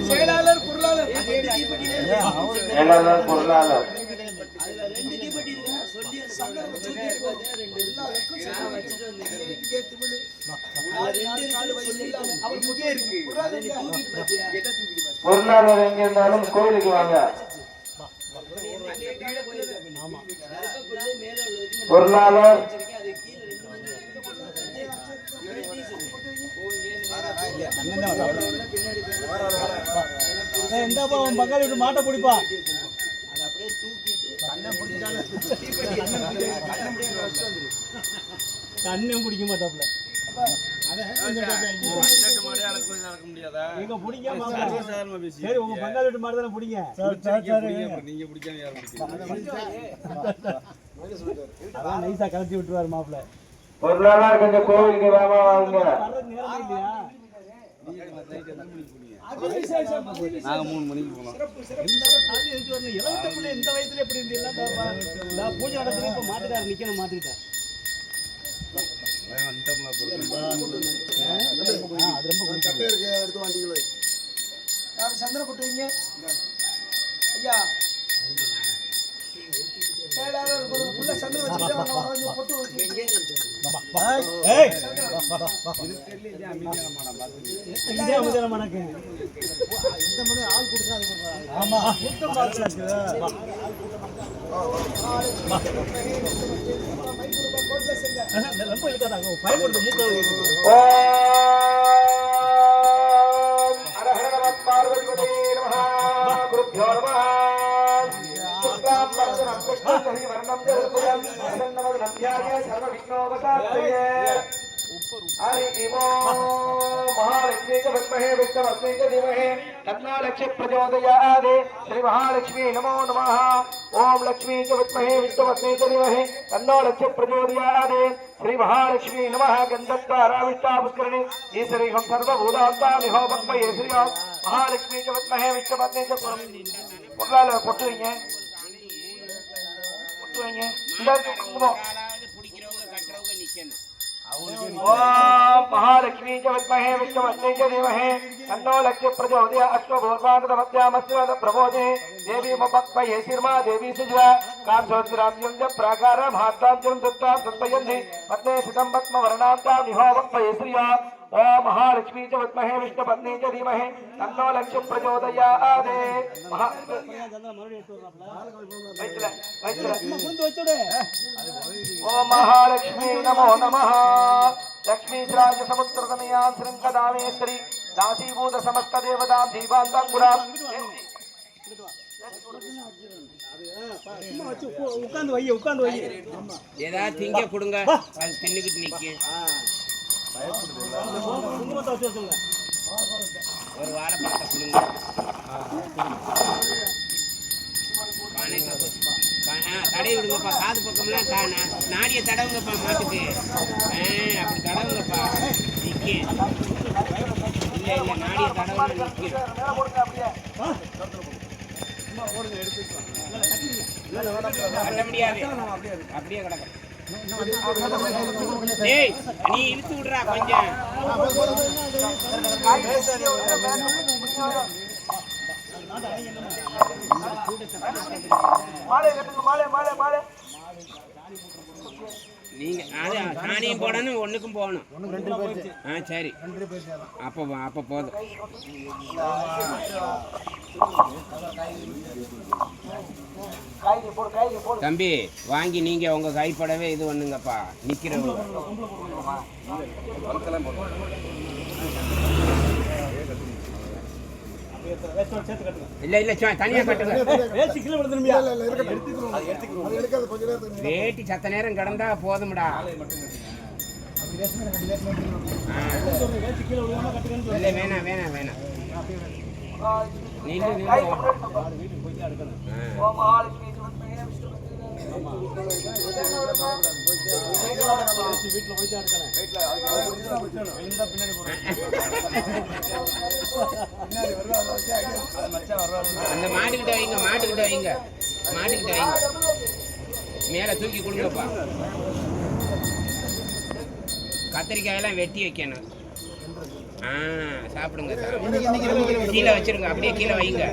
செயலாளர் பொருளாளர் பொருளாளர் எங்க இருந்தாலும் கோயிலுக்கு வாங்க. பொருளாளர் எந்தப்பா உன் பங்காளி விட்டு மாட்டை பிடிப்பா. கண்ணே பிடிக்க மாட்டாப்ல. சரி உங்க பங்காளி விட்டு மாடு தானே பிடிங்க. அதான் நைஸா கலத்தி விட்டுருவாரு மாப்பிள்ள. பொருளாளர் கொஞ்சம் கோவிலுக்கு வாங்க வாங்க. நாங்க 3 மணிக்கு போனோம். இந்த வயசுல எப்படி இருந்தீங்களா? பூஜை நடத்துறது இப்ப மாட்டுக்காரர் நிக்கணும் மாத்திக்கிட்டேன். சந்திர கொட்டுவீங்க ஐயா. சந்திர வச்சு பொட்டு ஆமா महालक्ष्मी विद्महे विष्णुपत्नी धीमहि तन्नो लक्ष्मी प्रचोदयात्। श्री महालक्ष्मी नमो नमः। ओम लक्ष्मी च विद्महे विष्णुपत्नी धीमहि तन्नो लक्ष्मी प्रचोदयात्। श्री महालक्ष्मी नमः। गन्धद्वाराविष्टा पुष्करिणी ईश्वरी हम सर्वभूतात्मानि हो भक्मये श्री महालक्ष्मी च विद्महे विष्णुपत्नी च பொருளால பொட்டு வைங்க பொட்டு வைங்க. ओम महालक्ष्मी च विद्महे विष्णुपत्नी च धीमहि तन्नो लक्ष्मी प्रचोदयात्। अश्वभूर्वादमस्यामस्याद प्रबोधे देवी मपक्मये शिर्मा देवी सुजवा कामसोत्तराम्यं च प्राकारं हातां च दत्तां संपयन्ति पत्ने सितं पद्मवर्णां तां निहो वक्मये श्रिया। ओम महालक्ष्मी च विद्महे विष्णुपत्नी च धीमहि तन्नो लक्ष्मी प्रचोदयात्। ओम महालक्ष्मी नमो नमः। लक्ष्मी राज समुद्रतनयां श्रृंखदामेश्वरी दासीभूत समस्त देवतां दीपांतांकुरां உட்கார்ந்து வை உட்கார்ந்து வை. ஏதாவது திங்க கொடுங்க அது தின்னுக்கிட்டு நிக்க. ஒரு வாழைப்பழத்தை கொடுங்க. தடை விடுங்கப்பா காது பக்கம்லாம் நாடிய தடவுங்கப்பா மாட்டுக்கு. அப்படி தடவுங்கப்பா நிக்க. இல்ல இல்ல நாடிய தடவை நிக்க. கட்ட முடியாது அப்படியே கிடக்க. டேய் நீ இழுத்து விடுறா கொஞ்சம். நீங்க தானியம் போடணும் ஒண்ணுக்கும் போகணும். சரி அப்ப போதும். தம்பி வாங்கி நீங்க உங்க கைப்படவே இது பண்ணுங்கப்பா நிக்கிறவங்க. இல்ல இல்ல தனியா கட்டுங்க. வேட்டி சத்த நேரம் கிடந்தா போதும்டா. இல்ல வேணாம் வேணாம் வேணாம். நில்லு நில்லு. அந்த மாட்டுக்கிட்ட வைங்க மாட்டுக்கிட்ட வைங்க மாட்டுக்கிட்ட வைங்க. மேல தூக்கி கொடுங்கப்பா. கத்திரிக்காயெல்லாம் வெட்டி வைக்கணும். சாப்பிடுங்க கீழே வச்சிருங்க, அப்படியே கீழே வைங்க.